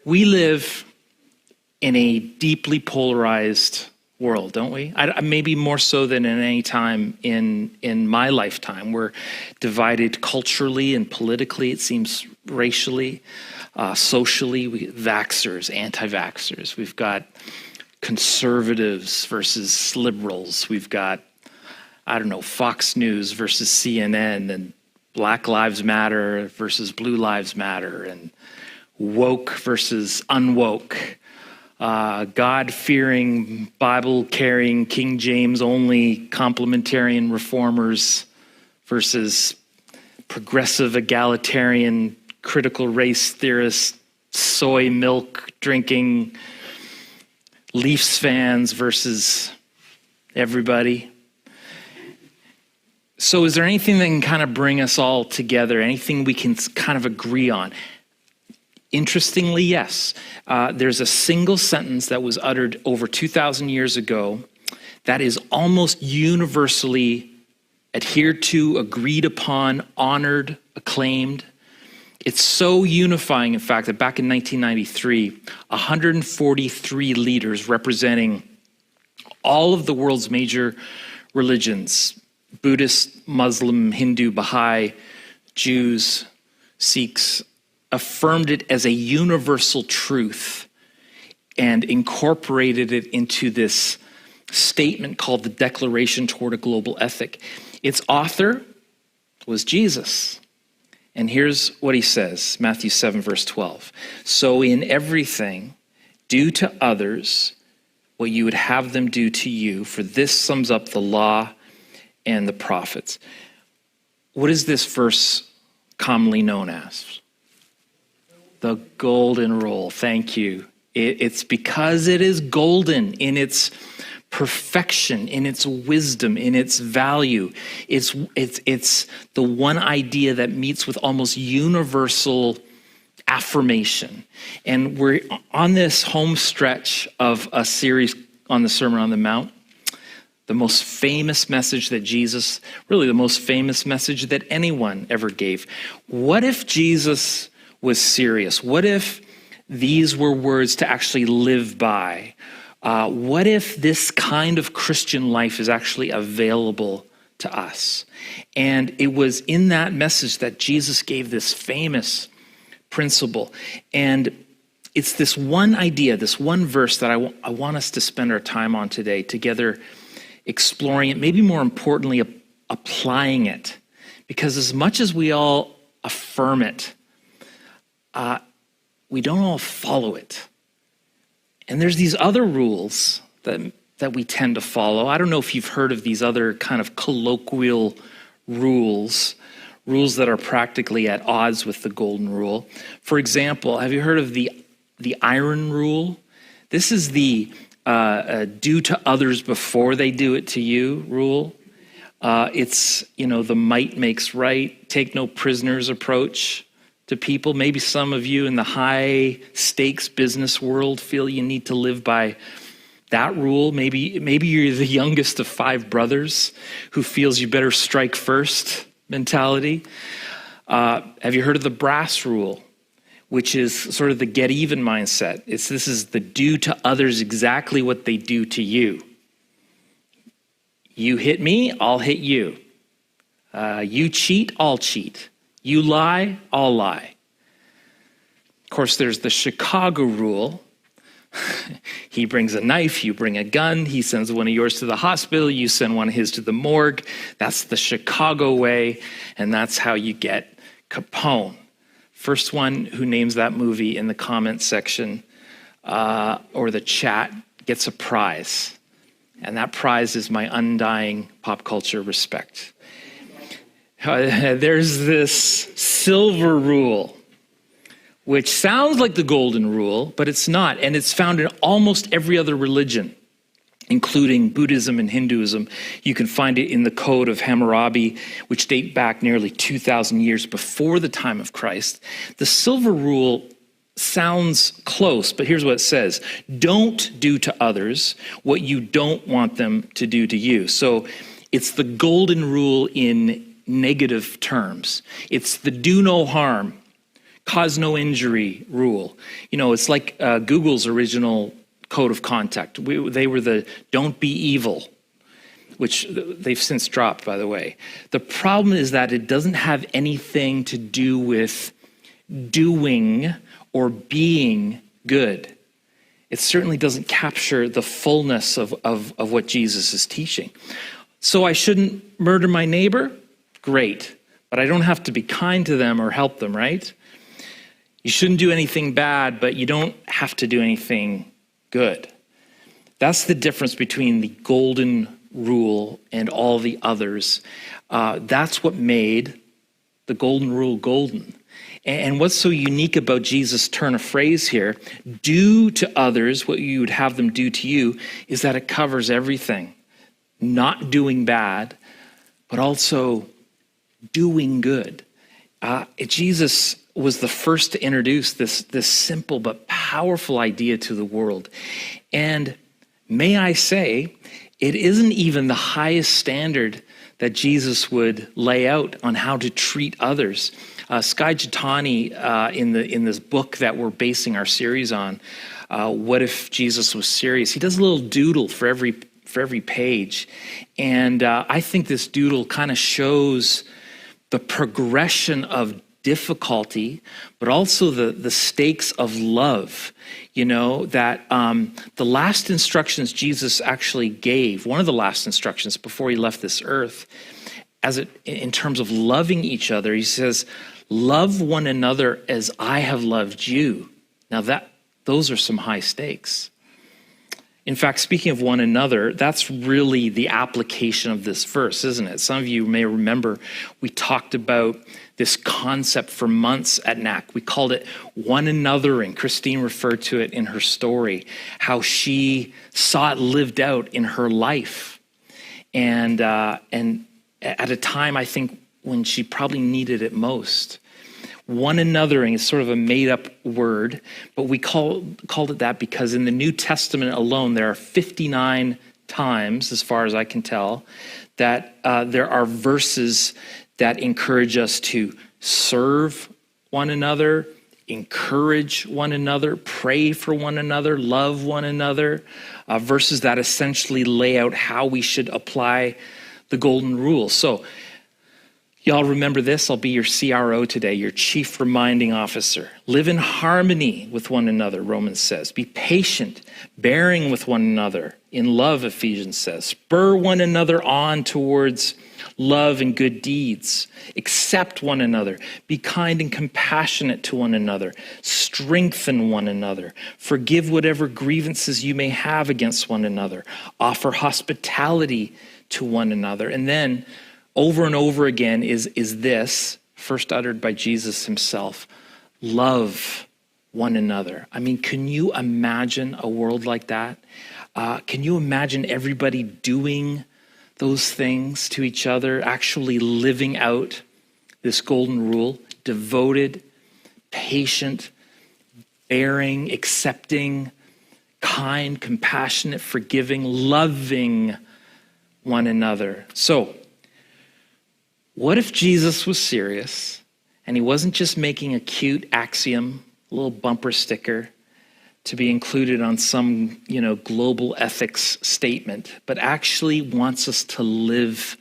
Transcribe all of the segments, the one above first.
We live in a deeply polarized world, don't we? Maybe more so than at any time in my lifetime. We're divided culturally and politically, it seems racially, socially. Vaxxers, anti-vaxxers. We've got conservatives versus liberals. We've got, Fox News versus CNN, and Black Lives Matter versus Blue Lives Matter, and woke versus unwoke. God-fearing, Bible-carrying, King James-only complementarian reformers versus progressive, egalitarian, critical race theorists, soy milk drinking, Leafs fans versus everybody. So is there anything that can kind of bring us all together, anything we can kind of agree on? Interestingly, yes. There's a single sentence that was uttered over 2,000 years ago that is almost universally adhered to, agreed upon, honored, acclaimed. It's so unifying, in fact, that back in 1993, 143 leaders representing all of the world's major religions, Buddhist, Muslim, Hindu, Baha'i, Jews, Sikhs, affirmed it as a universal truth and incorporated it into this statement called the Declaration Toward a Global Ethic. Its author was Jesus. And here's what he says, Matthew 7, verse 12. So in everything, do to others what you would have them do to you, for this sums up the law and the prophets. What is this verse commonly known as? The golden rule. Thank you. It's because it is golden in its perfection, in its wisdom, in its value. It's the one idea that meets with almost universal affirmation. And we're on this home stretch of a series on the Sermon on the Mount. The most famous message that Jesus, really the most famous message that anyone ever gave. What if Jesus was serious? What if these were words to actually live by? What if this kind of Christian life is actually available to us? And it was in that message that Jesus gave this famous principle. And it's this one idea, this one verse that I want us to spend our time on today, together exploring it, maybe more importantly, applying it. Because as much as we all affirm it, we don't all follow it. And there's these other rules that we tend to follow. I don't know if you've heard of these other kind of colloquial rules that are practically at odds with the golden rule. For example, have you heard of the iron rule? This is the do to others before they do it to you rule. It's, the might makes right, take no prisoners approach to people. Maybe some of you in the high stakes business world feel you need to live by that rule. Maybe you're the youngest of 5 brothers who feels you better strike first mentality. Have you heard of the brass rule, which is sort of the get even mindset? This is the do to others exactly what they do to you. You hit me, I'll hit you. You cheat, I'll cheat. You lie, I'll lie. Of course, there's the Chicago rule. He brings a knife, you bring a gun. He sends one of yours to the hospital, you send one of his to the morgue. That's the Chicago way, and that's how you get Capone. First one who names that movie in the comment section or the chat gets a prize. And that prize is my undying pop culture respect. There's this silver rule, which sounds like the golden rule, but it's not. And it's found in almost every other religion, including Buddhism and Hinduism. You can find it in the Code of Hammurabi, which date back nearly 2,000 years before the time of Christ. The silver rule sounds close, but here's what it says. Don't do to others what you don't want them to do to you. So it's the golden rule in negative terms. It's the do no harm cause no injury rule. It's like Google's original code of conduct. They were the don't be evil, which they've since dropped, by the way. The problem is that it doesn't have anything to do with doing or being good. It certainly doesn't capture the fullness of what Jesus is teaching. So I shouldn't murder my neighbor? Great. But I don't have to be kind to them or help them, right? You shouldn't do anything bad, but you don't have to do anything good. That's the difference between the golden rule and all the others. That's what made the golden rule golden. And what's so unique about Jesus' turn of phrase here, do to others what you would have them do to you, is that it covers everything. Not doing bad, but also doing good. Jesus was the first to introduce this simple but powerful idea to the world. And may I say, it isn't even the highest standard that Jesus would lay out on how to treat others. Skye Jitani, in this book that we're basing our series on, What If Jesus Was Serious? He does a little doodle for every page. And I think this doodle kind of shows the progression of difficulty, but also the stakes of love. That the last instructions Jesus actually gave, one of the last instructions before he left this earth, in terms of loving each other, he says, love one another as I have loved you. Now those are some high stakes. In fact, speaking of one another, that's really the application of this verse, isn't it? Some of you may remember we talked about this concept for months at NAC. We called it one anothering. Christine referred to it in her story, how she saw it lived out in her life. And at a time, I think, when she probably needed it most. One anothering is sort of a made-up word, but we called it that because in the New Testament alone, there are 59 times, as far as I can tell, that there are verses that encourage us to serve one another, encourage one another, pray for one another, love one another, verses that essentially lay out how we should apply the golden rule. So, y'all remember this? I'll be your CRO today, your chief reminding officer. Live in harmony with one another, Romans says. Be patient, bearing with one another. In love, Ephesians says. Spur one another on towards love and good deeds. Accept one another. Be kind and compassionate to one another. Strengthen one another. Forgive whatever grievances you may have against one another. Offer hospitality to one another. And then, over and over again is this, first uttered by Jesus himself, love one another. I mean, can you imagine a world like that? Can you imagine everybody doing those things to each other, actually living out this golden rule, devoted, patient, bearing, accepting, kind, compassionate, forgiving, loving one another? So, what if Jesus was serious and he wasn't just making a cute axiom, a little bumper sticker to be included on some, global ethics statement, but actually wants us to live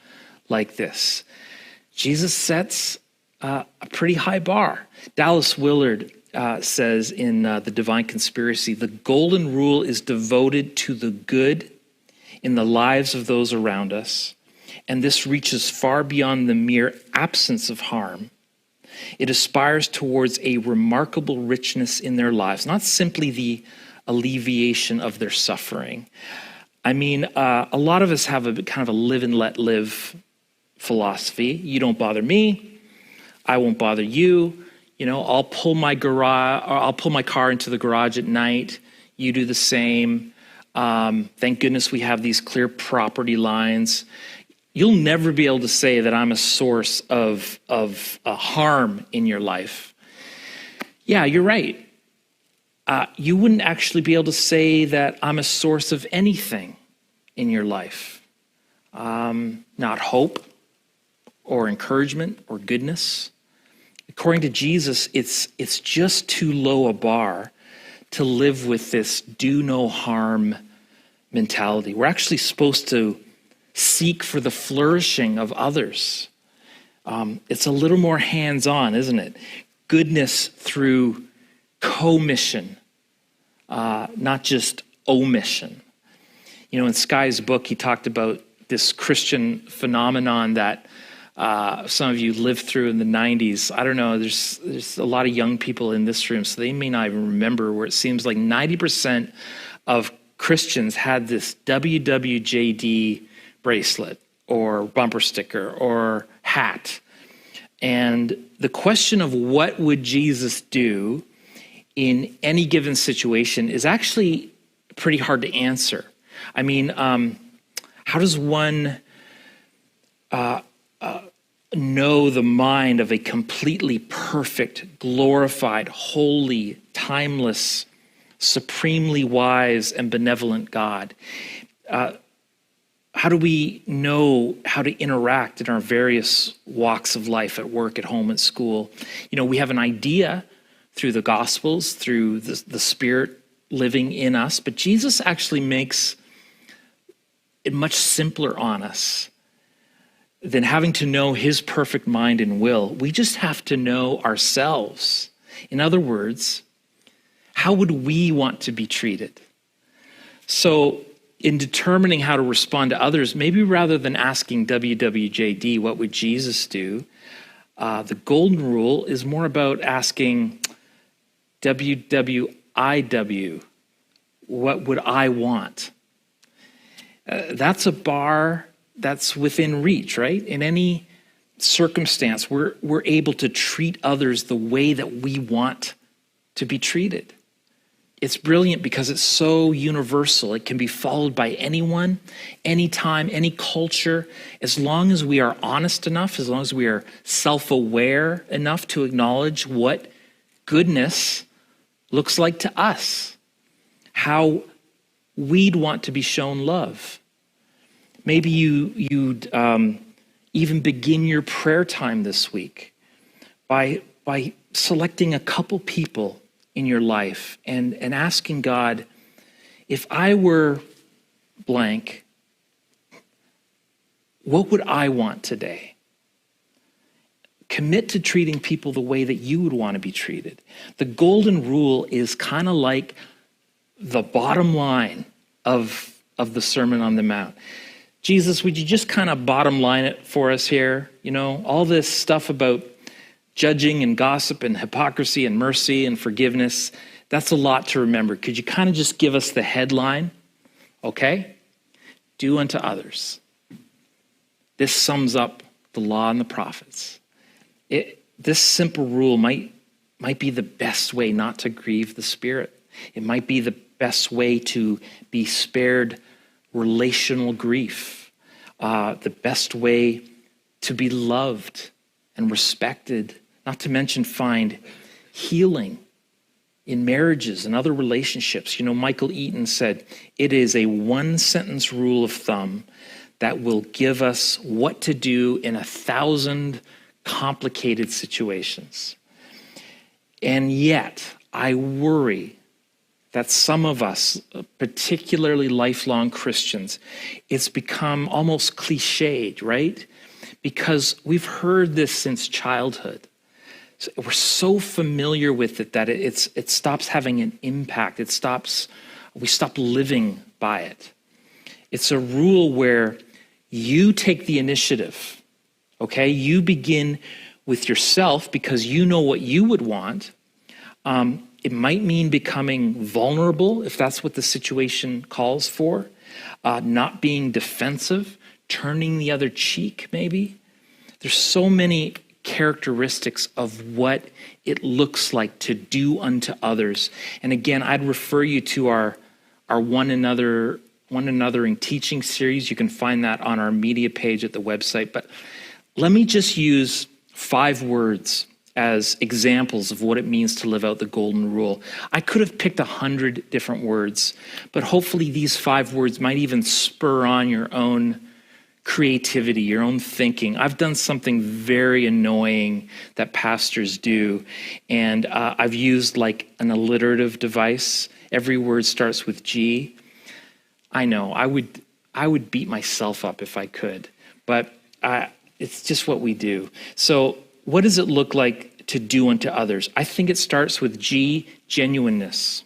like this? Jesus sets a pretty high bar. Dallas Willard says in The Divine Conspiracy, the golden rule is devoted to the good in the lives of those around us. And this reaches far beyond the mere absence of harm. It aspires towards a remarkable richness in their lives, not simply the alleviation of their suffering. I mean, a lot of us have a kind of a live and let live philosophy. You don't bother me, I won't bother you. I'll pull my car into the garage at night. You do the same. Thank goodness we have these clear property lines. You'll never be able to say that I'm a source of harm in your life. Yeah, you're right. You wouldn't actually be able to say that I'm a source of anything in your life. Not hope or encouragement or goodness. According to Jesus, it's just too low a bar to live with this do no harm mentality. We're actually supposed to seek for the flourishing of others. It's a little more hands-on, isn't it? Goodness through commission, not just omission. You know, in Skye's book, he talked about this Christian phenomenon that some of you lived through in the 90s. I don't know, there's a lot of young people in this room, so they may not even remember, where it seems like 90% of Christians had this WWJD bracelet or bumper sticker or hat. And the question of what would Jesus do in any given situation is actually pretty hard to answer. I mean, how does one know the mind of a completely perfect, glorified, holy, timeless, supremely wise, and benevolent God? How do we know how to interact in our various walks of life, at work, at home, at school? You know, we have an idea through the Gospels, through the Spirit living in us, but Jesus actually makes it much simpler on us than having to know his perfect mind and will. We just have to know ourselves. In other words, how would we want to be treated? So in determining how to respond to others, maybe rather than asking WWJD, what would Jesus do? The golden rule is more about asking WWIW, what would I want? That's a bar that's within reach, right? In any circumstance, we're able to treat others the way that we want to be treated. It's brilliant because it's so universal. It can be followed by anyone, anytime, any culture, as long as we are honest enough, as long as we are self-aware enough to acknowledge what goodness looks like to us, how we'd want to be shown love. Maybe you'd even begin your prayer time this week by selecting a couple people in your life and asking God, if I were blank, what would I want today? Commit to treating people the way that you would want to be treated. The golden rule is kind of like the bottom line of the Sermon on the Mount. Jesus, would you just kind of bottom line it for us here? You know, all this stuff about judging and gossip and hypocrisy and mercy and forgiveness, that's a lot to remember. Could you kind of just give us the headline? Okay? Do unto others. This sums up the law and the prophets. This simple rule might be the best way not to grieve the Spirit. It might be the best way to be spared relational grief, the best way to be loved and respected, not to mention find healing in marriages and other relationships. You know, Michael Eaton said, it is a one-sentence rule of thumb that will give us what to do in 1,000 complicated situations. And yet, I worry that some of us, particularly lifelong Christians, it's become almost cliched, right? Because we've heard this since childhood. So we're so familiar with it that it stops having an impact. We stop living by it. It's a rule where you take the initiative, okay? You begin with yourself because you know what you would want. It might mean becoming vulnerable if that's what the situation calls for, not being defensive, turning the other cheek maybe. There's so many characteristics of what it looks like to do unto others. And again, I'd refer you to our one anothering teaching series. You can find that on our media page at the website. But let me just use 5 words as examples of what it means to live out the golden rule. I could have picked 100 different words, but hopefully these 5 words might even spur on your own creativity, your own thinking. I've done something very annoying that pastors do, and I've used like an alliterative device. Every word starts with G. I know, I would beat myself up if I could, but it's just what we do. So what does it look like to do unto others? I think it starts with G, genuineness.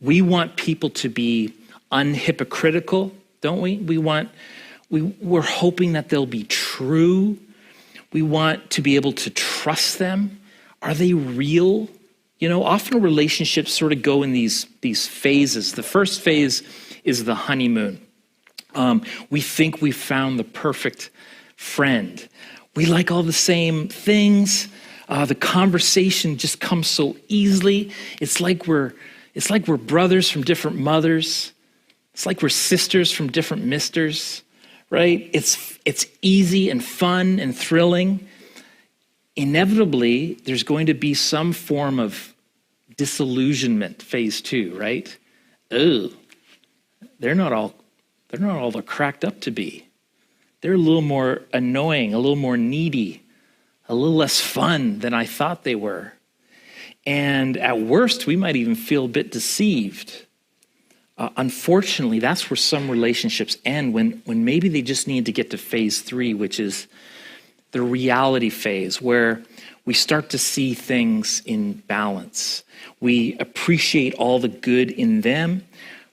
We want people to be unhypocritical, don't we? We're hoping that they'll be true. We want to be able to trust them. Are they real? You know, often relationships sort of go in these phases. The first phase is the honeymoon. We think we found the perfect friend. We like all the same things. The conversation just comes so easily. It's like we're brothers from different mothers. It's like we're sisters from different misters, right? It's easy and fun and thrilling. Inevitably, there's going to be some form of disillusionment, phase 2, right? Oh, they're not all they're cracked up to be. They're a little more annoying, a little more needy, a little less fun than I thought they were. And at worst, we might even feel a bit deceived. Unfortunately, that's where some relationships end, when maybe they just need to get to phase 3, which is the reality phase, where we start to see things in balance. We appreciate all the good in them.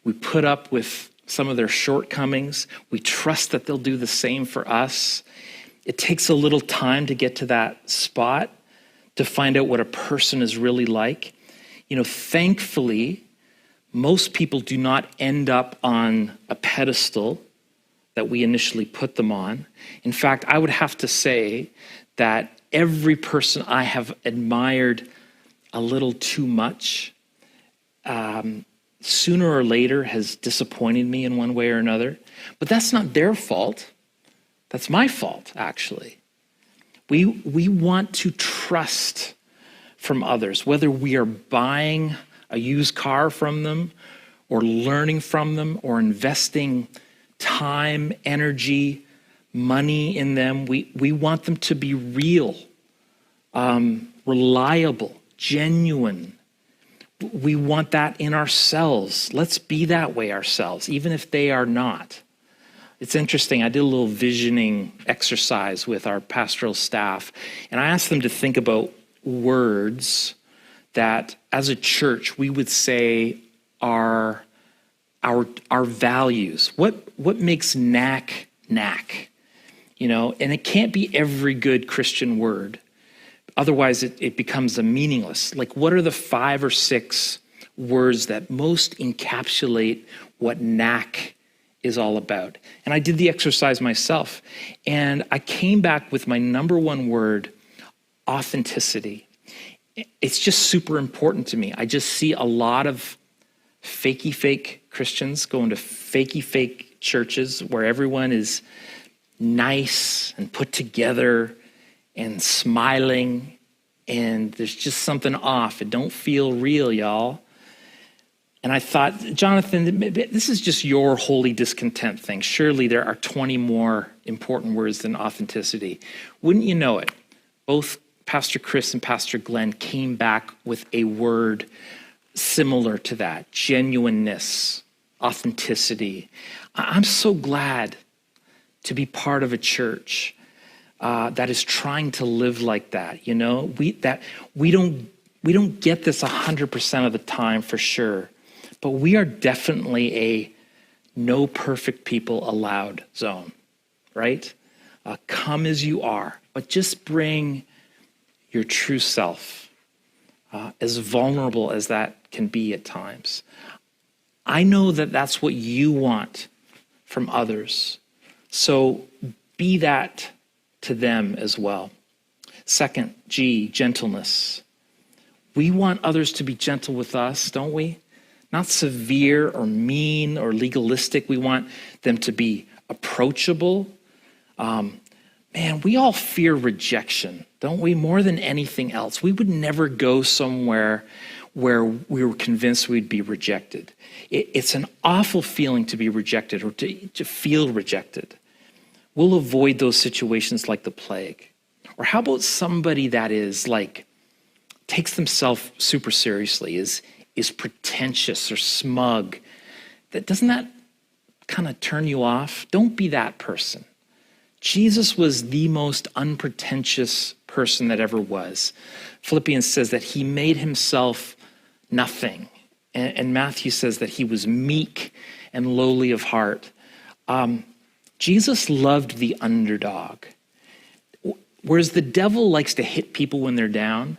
We put up with some of their shortcomings. We trust that they'll do the same for us. It takes a little time to get to that spot, to find out what a person is really like. You know, thankfully, most people do not end up on a pedestal that we initially put them on. In fact, I would have to say that every person I have admired a little too much, sooner or later has disappointed me in one way or another. But that's not their fault. That's my fault, actually. We want to trust from others, whether we are buying a used car from them or learning from them or investing time, energy, money in them. We want them to be real, reliable, genuine. We want that in ourselves. Let's be that way ourselves, even if they are not. It's interesting. I did a little visioning exercise with our pastoral staff, and I asked them to think about words that, as a church, we would say are our values. What makes knack knack? You know, and it can't be every good Christian word. Otherwise, it becomes meaningless. Like, what are the 5 or 6 words that most encapsulate what knack is all about? And I did the exercise myself, and I came back with my number 1 word, authenticity. It's just super important to me. I just see a lot of fakey fake Christians going to fakey fake churches where everyone is nice and put together and smiling, and there's just something off. It don't feel real, y'all. And I thought, Jonathan, this is just your holy discontent thing. Surely there are 20 more important words than authenticity. Wouldn't you know it? Both Pastor Chris and Pastor Glenn came back with a word similar to that: genuineness, authenticity. I'm so glad to be part of a church that is trying to live like that. You know, we don't get this 100% of the time for sure, but we are definitely a no perfect people allowed zone, right? Come as you are, but just bring your true self, as vulnerable as that can be at times. I know that that's what you want from others, so be that to them as well. Second, G, gentleness. We want others to be gentle with us, don't we? Not severe or mean or legalistic. We want them to be approachable. Man, we all fear rejection, don't we? More than anything else. We would never go somewhere where we were convinced we'd be rejected. It's an awful feeling to be rejected or to feel rejected. we'll avoid those situations like the plague. Or how about somebody that is like, takes themselves super seriously, is pretentious or smug? Doesn't that kind of turn you off? Don't be that person. Jesus was the most unpretentious person that ever was. Philippians says that he made himself nothing. And Matthew says that he was meek and lowly of heart. Jesus loved the underdog. Whereas the devil likes to hit people when they're down,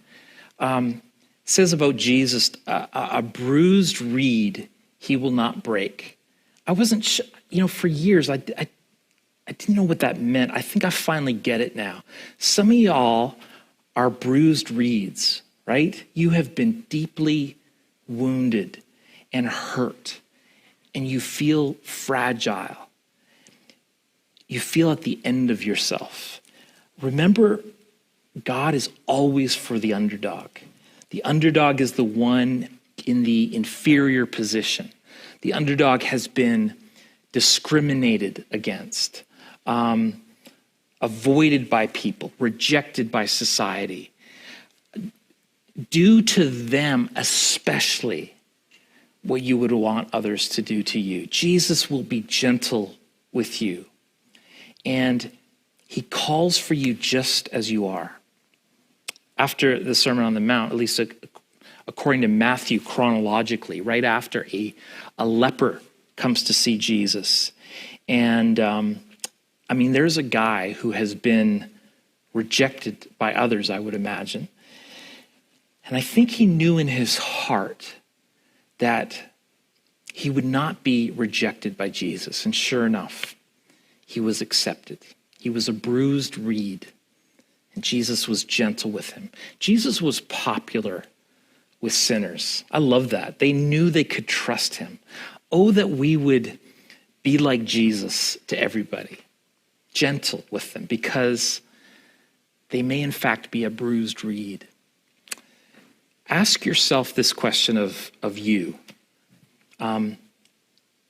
says about Jesus, a bruised reed he will not break. I wasn't sure, for years, I didn't know what that meant. I think I finally get it now. Some of y'all are bruised reeds, right? You have been deeply wounded and hurt, and you feel fragile. You feel at the end of yourself. Remember, God is always for the underdog. The underdog is the one in the inferior position. The underdog has been discriminated against, avoided by people, rejected by society. Do to them especially what you would want others to do to you. Jesus will be gentle with you, and he calls for you just as you are. After the Sermon on the Mount, at least according to Matthew chronologically, right after a leper comes to see Jesus. And there's a guy who has been rejected by others, I would imagine. And I think he knew in his heart that he would not be rejected by Jesus. And sure enough, he was accepted. He was a bruised reed, and Jesus was gentle with him. Jesus was popular with sinners. I love that. They knew they could trust him. Oh, that we would be like Jesus to everybody, gentle with them, because they may in fact be a bruised reed. Ask yourself this question of you.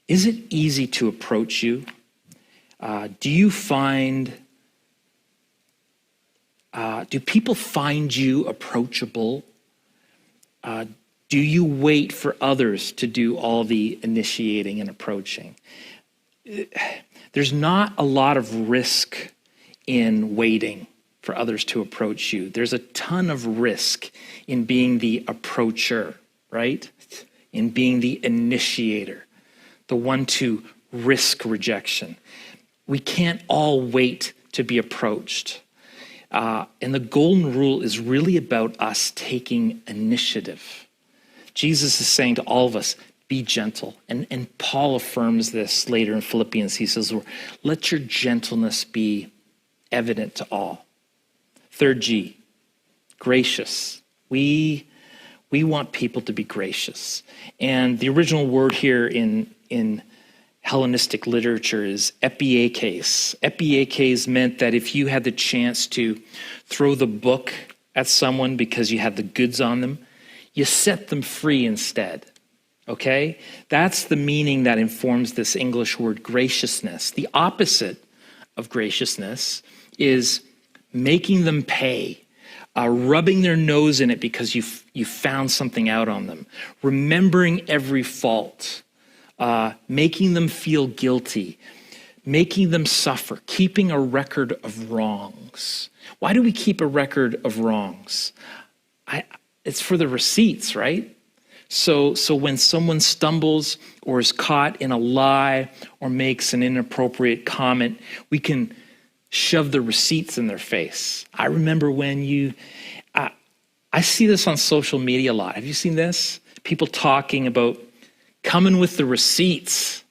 Is it easy to approach you? Do you find, do people find you approachable? Do you wait for others to do all the initiating and approaching? There's not a lot of risk in waiting for others to approach you. There's a ton of risk in being the approacher, right? In being the initiator, the one to risk rejection. We can't all wait to be approached. And the golden rule is really about us taking initiative. Jesus is saying to all of us, be gentle. And Paul affirms this later in Philippians. He says, let your gentleness be evident to all. Third G, gracious. We want people to be gracious. And the original word here in Hellenistic literature is epiekes. Epiekes meant that if you had the chance to throw the book at someone because you had the goods on them, you set them free instead. Okay? That's the meaning that informs this English word graciousness. The opposite of graciousness is making them pay, rubbing their nose in it because you found something out on them, remembering every fault, making them feel guilty, making them suffer, keeping a record of wrongs. Why do we keep a record of wrongs? It's for the receipts, right? So when someone stumbles or is caught in a lie or makes an inappropriate comment, we can shove the receipts in their face. I remember when I see this on social media a lot. Have you seen this? People talking about coming with the receipts.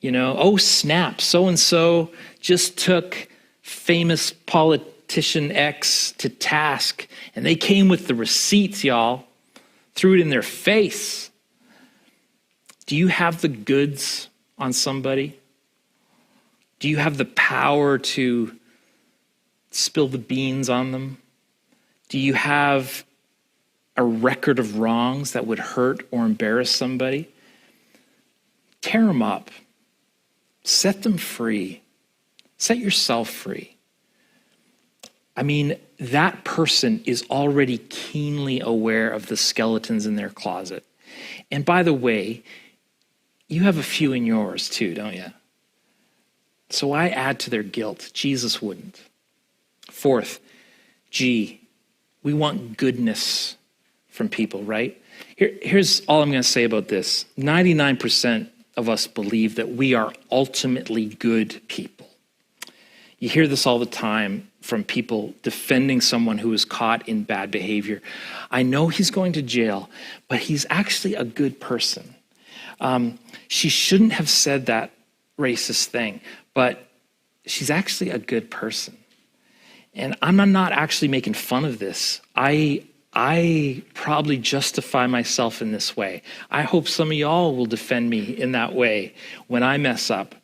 Oh snap, so-and-so just took famous politician X to task, and they came with the receipts, y'all. Threw it in their face. Do you have the goods on somebody? Do you have the power to spill the beans on them? Do you have a record of wrongs that would hurt or embarrass somebody? Tear them up. Set them free. Set yourself free. I mean, that person is already keenly aware of the skeletons in their closet. And by the way, you have a few in yours too, don't you? So why add to their guilt? Jesus wouldn't. Fourth, G, we want goodness from people, right? Here's all I'm going to say about this. 99% of us believe that we are ultimately good people. You hear this all the time from people defending someone who is caught in bad behavior. I know he's going to jail, but he's actually a good person. She shouldn't have said that racist thing, but she's actually a good person. And I'm not actually making fun of this. I probably justify myself in this way. I hope some of y'all will defend me in that way when I mess up.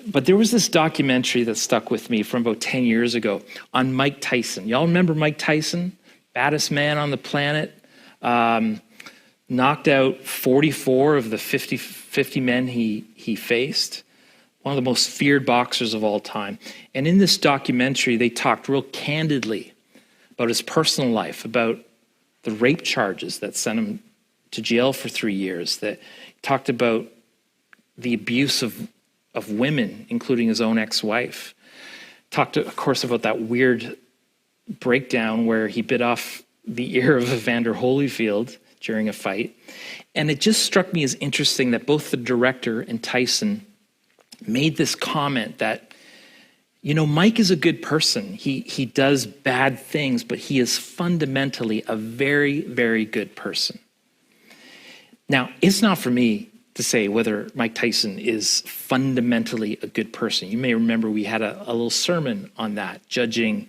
But there was this documentary that stuck with me from about 10 years ago on Mike Tyson. Y'all remember Mike Tyson? Baddest man on the planet. Knocked out 44 of the 50 men he faced. One of the most feared boxers of all time. And in this documentary, they talked real candidly about his personal life, about the rape charges that sent him to jail for 3 years, that talked about the abuse of women, including his own ex-wife. Talked, of course, about that weird breakdown where he bit off the ear of Evander Holyfield during a fight. And it just struck me as interesting that both the director and Tyson made this comment that, you know, Mike is a good person. He does bad things, but he is fundamentally a very, very good person. Now, it's not for me to say whether Mike Tyson is fundamentally a good person. You may remember we had a little sermon on that, judging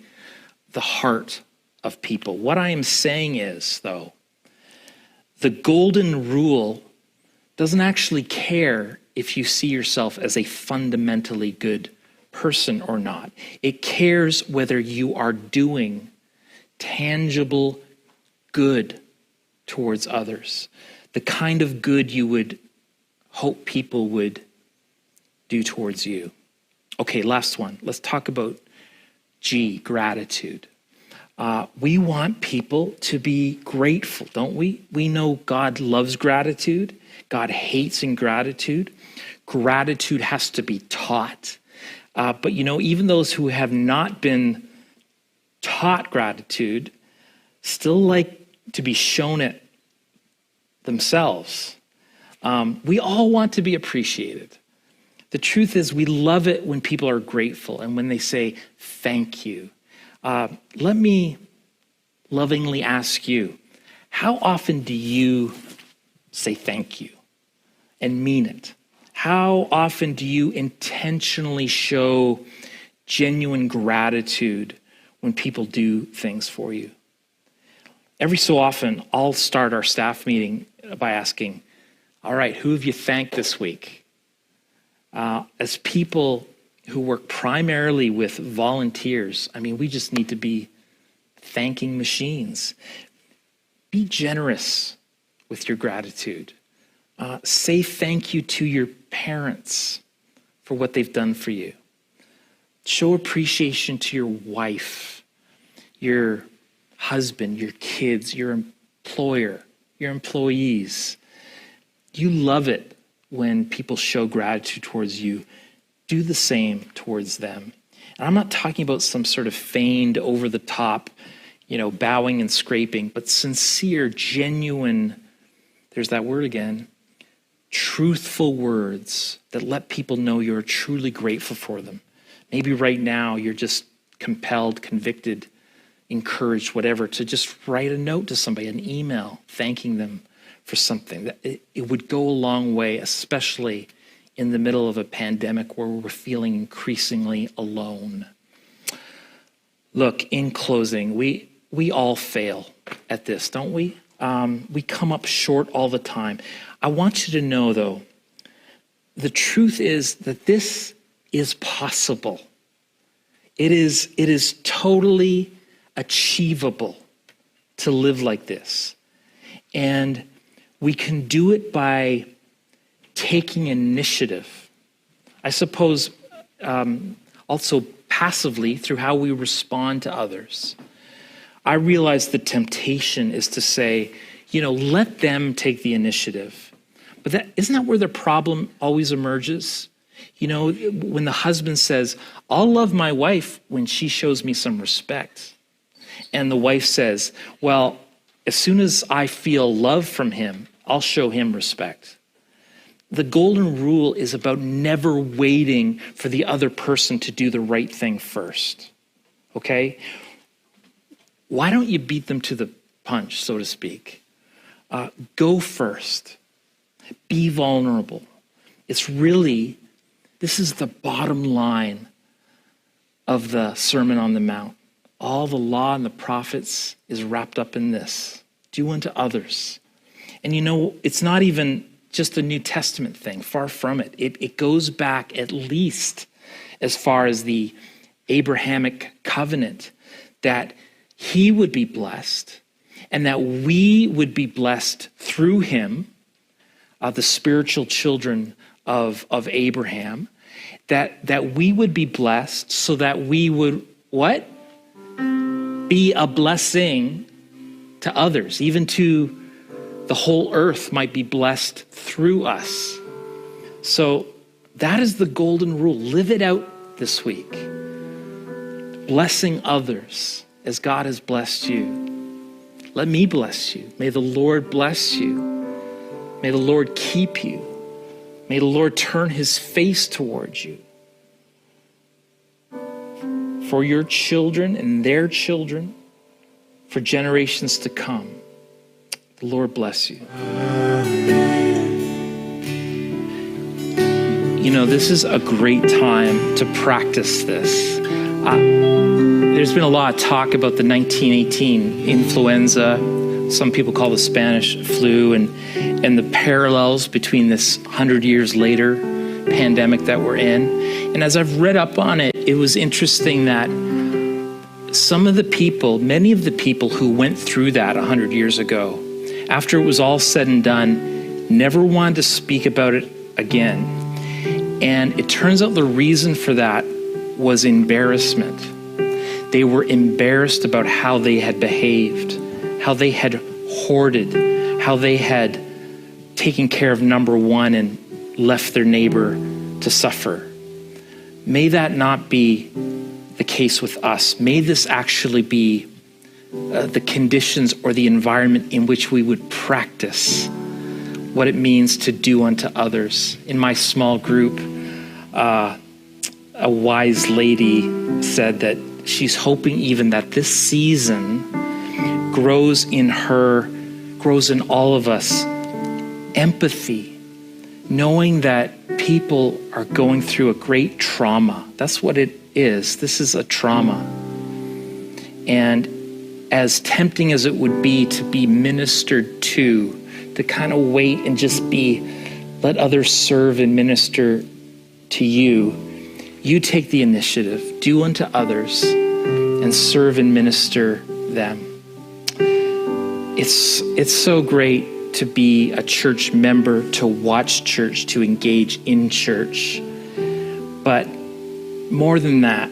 the heart of people. What I am saying is, though, the golden rule doesn't actually care if you see yourself as a fundamentally good person or not. It cares whether you are doing tangible good towards others, the kind of good you would hope people would do towards you. Okay, last one. Let's talk about G, gratitude. We want people to be grateful, don't we? We know God loves gratitude. God hates ingratitude. Gratitude has to be taught. But you know, even those who have not been taught gratitude still like to be shown it themselves. We all want to be appreciated. The truth is we love it when people are grateful and when they say thank you. Let me lovingly ask you, how often do you say thank you and mean it? How often do you intentionally show genuine gratitude when people do things for you? Every so often, I'll start our staff meeting by asking, all right, who have you thanked this week? As people who work primarily with volunteers, I mean, we just need to be thanking machines. Be generous with your gratitude. Say thank you to your parents for what they've done for you. Show appreciation to your wife, your husband, your kids, your employer, your employees. You love it when people show gratitude towards you. Do the same towards them. And I'm not talking about some sort of feigned, over-the-top, bowing and scraping, but sincere, genuine, there's that word again, truthful words that let people know you're truly grateful for them. Maybe right now you're just compelled, convicted, encouraged, whatever, to just write a note to somebody, an email, thanking them for something. That it would go a long way, especially in the middle of a pandemic where we're feeling increasingly alone. Look, in closing, we all fail at this, don't we? We come up short all the time. I want you to know, though, the truth is that this is possible. It is totally achievable to live like this. And we can do it by taking initiative. I suppose a also passively through how we respond to others. I realize the temptation is to say, let them take the initiative. But isn't that where the problem always emerges? When the husband says, I'll love my wife when she shows me some respect. And the wife says, well, as soon as I feel love from him, I'll show him respect. The golden rule is about never waiting for the other person to do the right thing first. Okay? Why don't you beat them to the punch, so to speak? Go first. Be vulnerable. This is the bottom line of the Sermon on the Mount. All the law and the prophets is wrapped up in this. Do unto others. And it's not even just a New Testament thing, far from it. It goes back at least as far as the Abrahamic covenant, that he would be blessed and that we would be blessed through him, the spiritual children of Abraham, that we would be blessed so that we would, what? Be a blessing to others, even to the whole earth might be blessed through us. So that is the golden rule. Live it out this week. Blessing others as God has blessed you. Let me bless you. May the Lord bless you. May the Lord keep you. May the Lord turn his face towards you. For your children and their children, for generations to come. The Lord bless you. This is a great time to practice this. There's been a lot of talk about the 1918 influenza, some people call the Spanish flu, and the parallels between this 100 years later pandemic that we're in. And as I've read up on it, it was interesting that many of the people who went through that 100 years ago, after it was all said and done, never wanted to speak about it again. And it turns out the reason for that was embarrassment. They were embarrassed about how they had behaved, how they had hoarded, how they had taken care of number one and left their neighbor to suffer. May that not be the case with us. May this actually be the conditions or the environment in which we would practice what it means to do unto others. In my small group, a wise lady said that she's hoping even that this season grows in all of us, empathy, knowing that people are going through a great trauma. That's what it is. This is a trauma. And as tempting as it would be to be ministered to kind of wait and just let others serve and minister to you, you take the initiative, do unto others, and serve and minister them. It's so great to be a church member, to watch church, to engage in church. But more than that,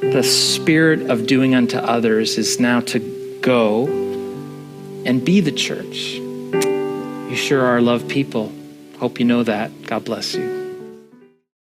the spirit of doing unto others is now to go and be the church. You sure are loved people. Hope you know that. God bless you.